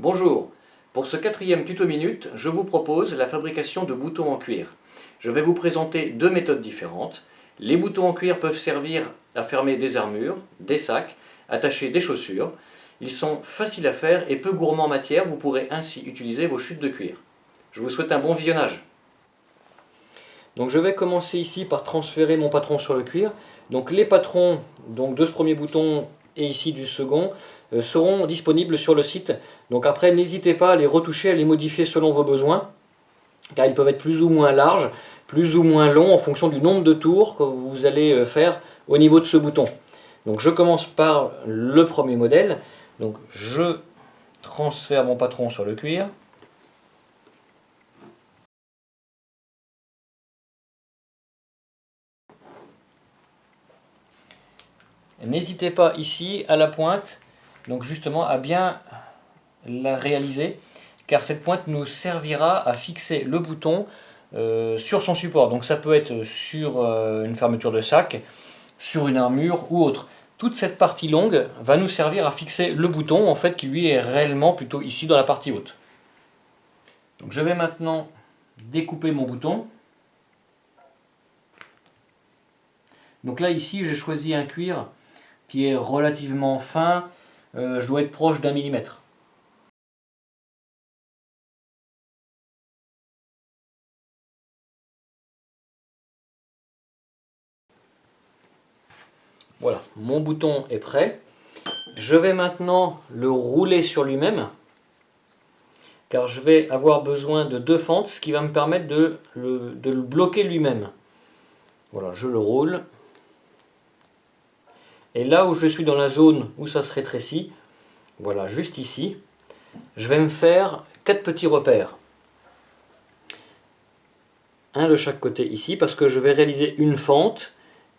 Bonjour, pour ce quatrième tuto minute, je vous propose la fabrication de boutons en cuir. Je vais vous présenter deux méthodes différentes. Les boutons en cuir peuvent servir à fermer des armures, des sacs, attacher des chaussures. Ils sont faciles à faire et peu gourmands en matière, vous pourrez ainsi utiliser vos chutes de cuir. Je vous souhaite un bon visionnage. Donc je vais commencer ici par transférer mon patron sur le cuir. Donc les patrons de ce premier bouton et ici du second seront disponibles sur le site. Donc après n'hésitez pas à les retoucher, à les modifier selon vos besoins, car ils peuvent être plus ou moins larges, plus ou moins longs en fonction du nombre de tours que vous allez faire au niveau de ce bouton. Donc je commence par le premier modèle. Donc je transfère mon patron sur le cuir. N'hésitez pas ici à la pointe, donc justement à bien la réaliser, car cette pointe nous servira à fixer le bouton sur son support. Donc ça peut être sur une fermeture de sac, sur une armure ou autre. Toute cette partie longue va nous servir à fixer le bouton, en fait, qui lui est réellement plutôt ici dans la partie haute. Donc je vais maintenant découper mon bouton. Donc là ici j'ai choisi un cuir qui est relativement fin, je dois être proche d'1 millimètre. Voilà, mon bouton est prêt. Je vais maintenant le rouler sur lui-même, car je vais avoir besoin de deux fentes, ce qui va me permettre de le bloquer lui-même. Voilà, je le roule. Et là où je suis dans la zone où ça se rétrécit, voilà, juste ici, je vais me faire 4 petits repères. Un de chaque côté ici, parce que je vais réaliser une fente,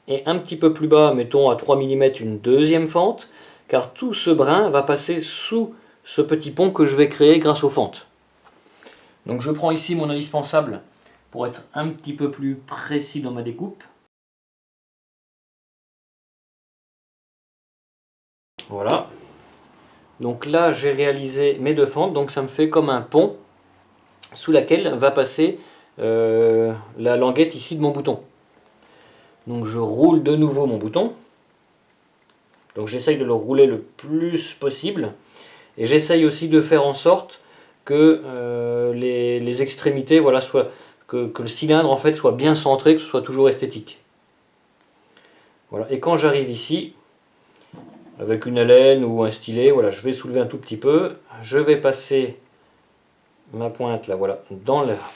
et un petit peu plus bas, mettons à 3 mm, une deuxième fente, car tout ce brin va passer sous ce petit pont que je vais créer grâce aux fentes. Donc je prends ici mon indispensable pour être un petit peu plus précis dans ma découpe. Voilà. Donc là j'ai réalisé mes deux fentes, donc ça me fait comme un pont sous laquelle va passer la languette ici de mon bouton. Donc je roule de nouveau mon bouton. Donc j'essaye de le rouler le plus possible. Et j'essaye aussi de faire en sorte que les extrémités, voilà, que le cylindre en fait soit bien centré, que ce soit toujours esthétique. Voilà. Et quand j'arrive ici, avec une hélène ou un stylet, voilà, je vais soulever un tout petit peu. Je vais passer ma pointe là, voilà,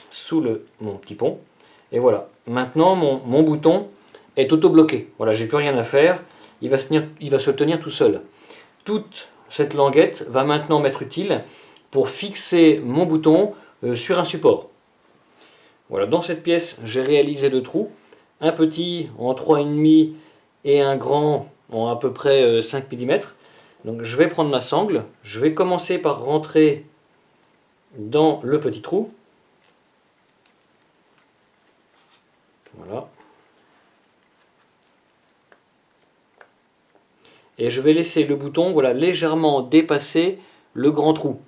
sous mon petit pont. Et voilà. Maintenant mon bouton est auto-bloqué. Voilà, j'ai plus rien à faire. Il va se tenir tout seul. Toute cette languette va maintenant m'être utile pour fixer mon bouton sur un support. Voilà, dans cette pièce, j'ai réalisé deux trous. Un petit en 3,5 et un grand en à peu près 5 mm. Donc je vais prendre ma sangle. Je vais commencer par rentrer dans le petit trou. Voilà. Et je vais laisser le bouton, voilà, légèrement dépasser le grand trou.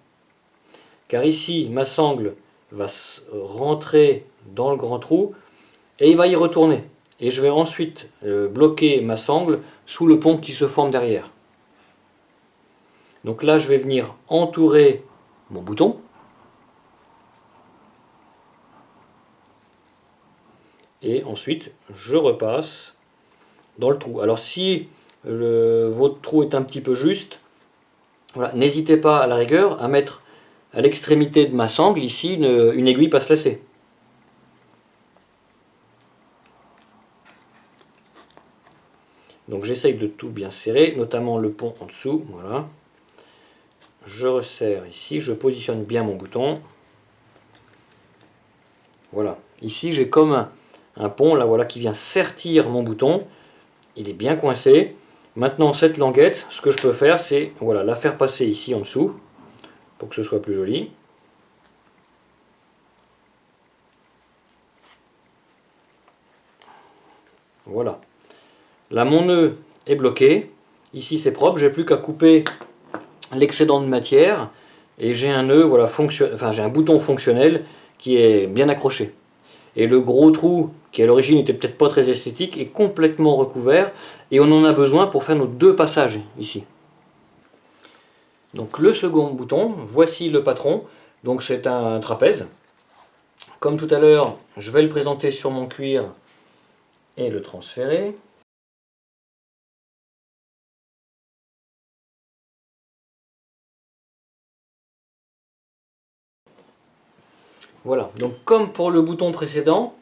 Car ici, ma sangle va rentrer dans le grand trou et il va y retourner. Et je vais ensuite bloquer ma sangle sous le pont qui se forme derrière. Donc là, je vais venir entourer mon bouton. Et ensuite, je repasse dans le trou. Alors si votre trou est un petit peu juste, voilà, n'hésitez pas à la rigueur à mettre à l'extrémité de ma sangle ici une aiguille passe-lacet. Donc j'essaye de tout bien serrer, notamment le pont en dessous. Voilà. Je resserre ici, je positionne bien mon bouton. Voilà. Ici j'ai comme un pont là, voilà, qui vient sertir mon bouton. Il est bien coincé. Maintenant cette languette, ce que je peux faire, c'est voilà, la faire passer ici en dessous pour que ce soit plus joli. Voilà. Là mon nœud est bloqué. Ici c'est propre, j'ai plus qu'à couper l'excédent de matière et j'ai un nœud, voilà, j'ai un bouton fonctionnel qui est bien accroché. Et le gros trou, qui à l'origine n'était peut-être pas très esthétique, est complètement recouvert, et on en a besoin pour faire nos 2 passages ici. Donc le second bouton, voici le patron, donc c'est un trapèze. Comme tout à l'heure, je vais le présenter sur mon cuir et le transférer. Voilà, donc comme pour le bouton précédent,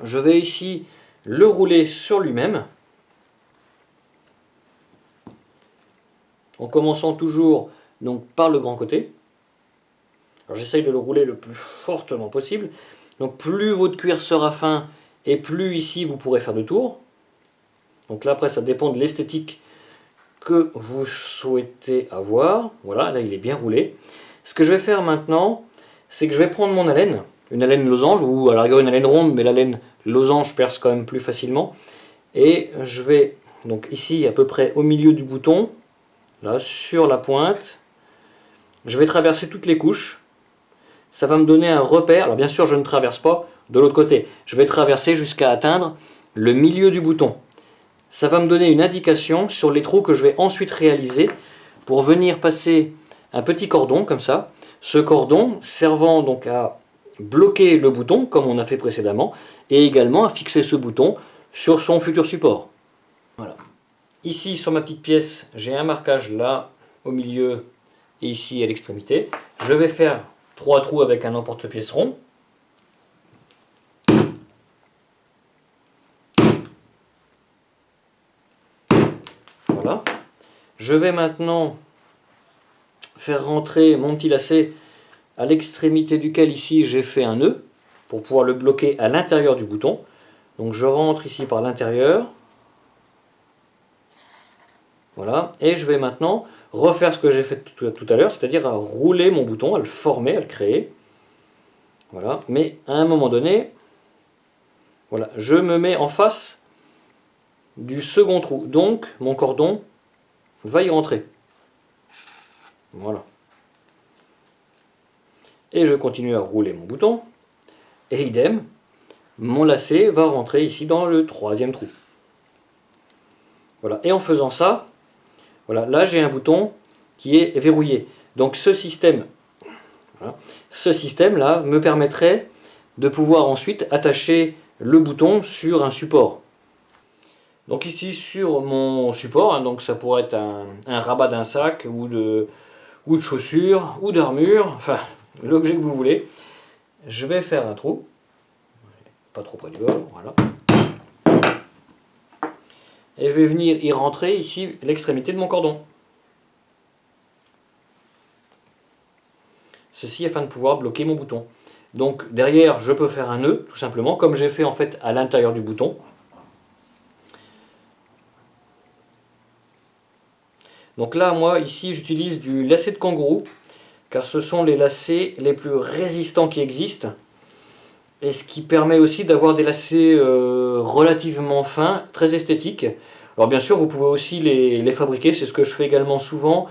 je vais ici le rouler sur lui-même, en commençant toujours donc, par le grand côté. Alors j'essaye de le rouler le plus fortement possible. Donc plus votre cuir sera fin, et plus ici vous pourrez faire de tours. Donc là après ça dépend de l'esthétique que vous souhaitez avoir. Voilà, là il est bien roulé. Ce que je vais faire maintenant, c'est que je vais prendre mon haleine, une haleine losange, ou à la rigueur une haleine ronde, mais la laine losange perce quand même plus facilement. Et je vais, donc ici à peu près au milieu du bouton, là sur la pointe, je vais traverser toutes les couches. Ça va me donner un repère. Alors bien sûr je ne traverse pas de l'autre côté. Je vais traverser jusqu'à atteindre le milieu du bouton. Ça va me donner une indication sur les trous que je vais ensuite réaliser pour venir passer un petit cordon comme ça. Ce cordon servant donc à bloquer le bouton comme on a fait précédemment et également à fixer ce bouton sur son futur support. Voilà. Ici sur ma petite pièce, j'ai un marquage là au milieu et ici à l'extrémité. Je vais faire 3 trous avec un emporte-pièce rond. Voilà. Je vais maintenant faire rentrer mon petit lacet à l'extrémité duquel ici j'ai fait un nœud pour pouvoir le bloquer à l'intérieur du bouton. Donc je rentre ici par l'intérieur. Voilà. Et je vais maintenant refaire ce que j'ai fait tout à l'heure, c'est-à-dire à rouler mon bouton, à le former, à le créer. Voilà. Mais à un moment donné, voilà, je me mets en face du second trou. Donc mon cordon va y rentrer. Voilà. Et je continue à rouler mon bouton. Et idem, mon lacet va rentrer ici dans le 3e trou. Voilà. Et en faisant ça, voilà, là j'ai un bouton qui est verrouillé. Donc ce système, voilà, ce système-là me permettrait de pouvoir ensuite attacher le bouton sur un support. Donc ici sur mon support, hein, donc ça pourrait être un rabat d'un sac ou de chaussures ou d'armure, enfin l'objet que vous voulez. Je vais faire un trou, pas trop près du bord, voilà. Et je vais venir y rentrer ici l'extrémité de mon cordon. Ceci afin de pouvoir bloquer mon bouton. Donc derrière je peux faire un nœud tout simplement comme j'ai fait en fait à l'intérieur du bouton. Donc là moi ici j'utilise du lacet de kangourou car ce sont les lacets les plus résistants qui existent et ce qui permet aussi d'avoir des lacets relativement fins, très esthétiques. Alors bien sûr vous pouvez aussi les fabriquer, c'est ce que je fais également souvent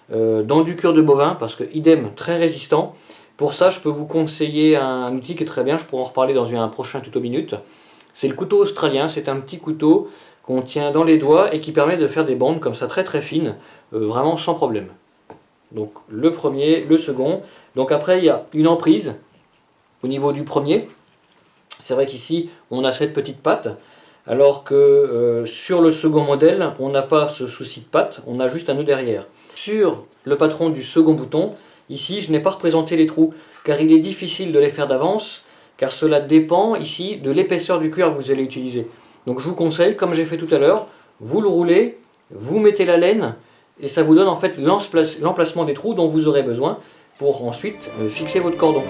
dans du cuir de bovin parce que idem très résistant. Pour ça je peux vous conseiller un outil qui est très bien, je pourrai en reparler dans un prochain tuto minute. C'est le couteau australien, c'est un petit couteau qu'on tient dans les doigts et qui permet de faire des bandes comme ça très très fines, vraiment sans problème. Donc le premier, le second. Donc après il y a une emprise au niveau du premier. C'est vrai qu'ici on a cette petite patte, alors que sur le second modèle on n'a pas ce souci de patte, on a juste un nœud derrière. Sur le patron du second bouton, ici je n'ai pas représenté les trous, car il est difficile de les faire d'avance, car cela dépend ici de l'épaisseur du cuir que vous allez utiliser. Donc je vous conseille, comme j'ai fait tout à l'heure, vous le roulez, vous mettez la laine, et ça vous donne en fait l'emplacement des trous dont vous aurez besoin pour ensuite fixer votre cordon.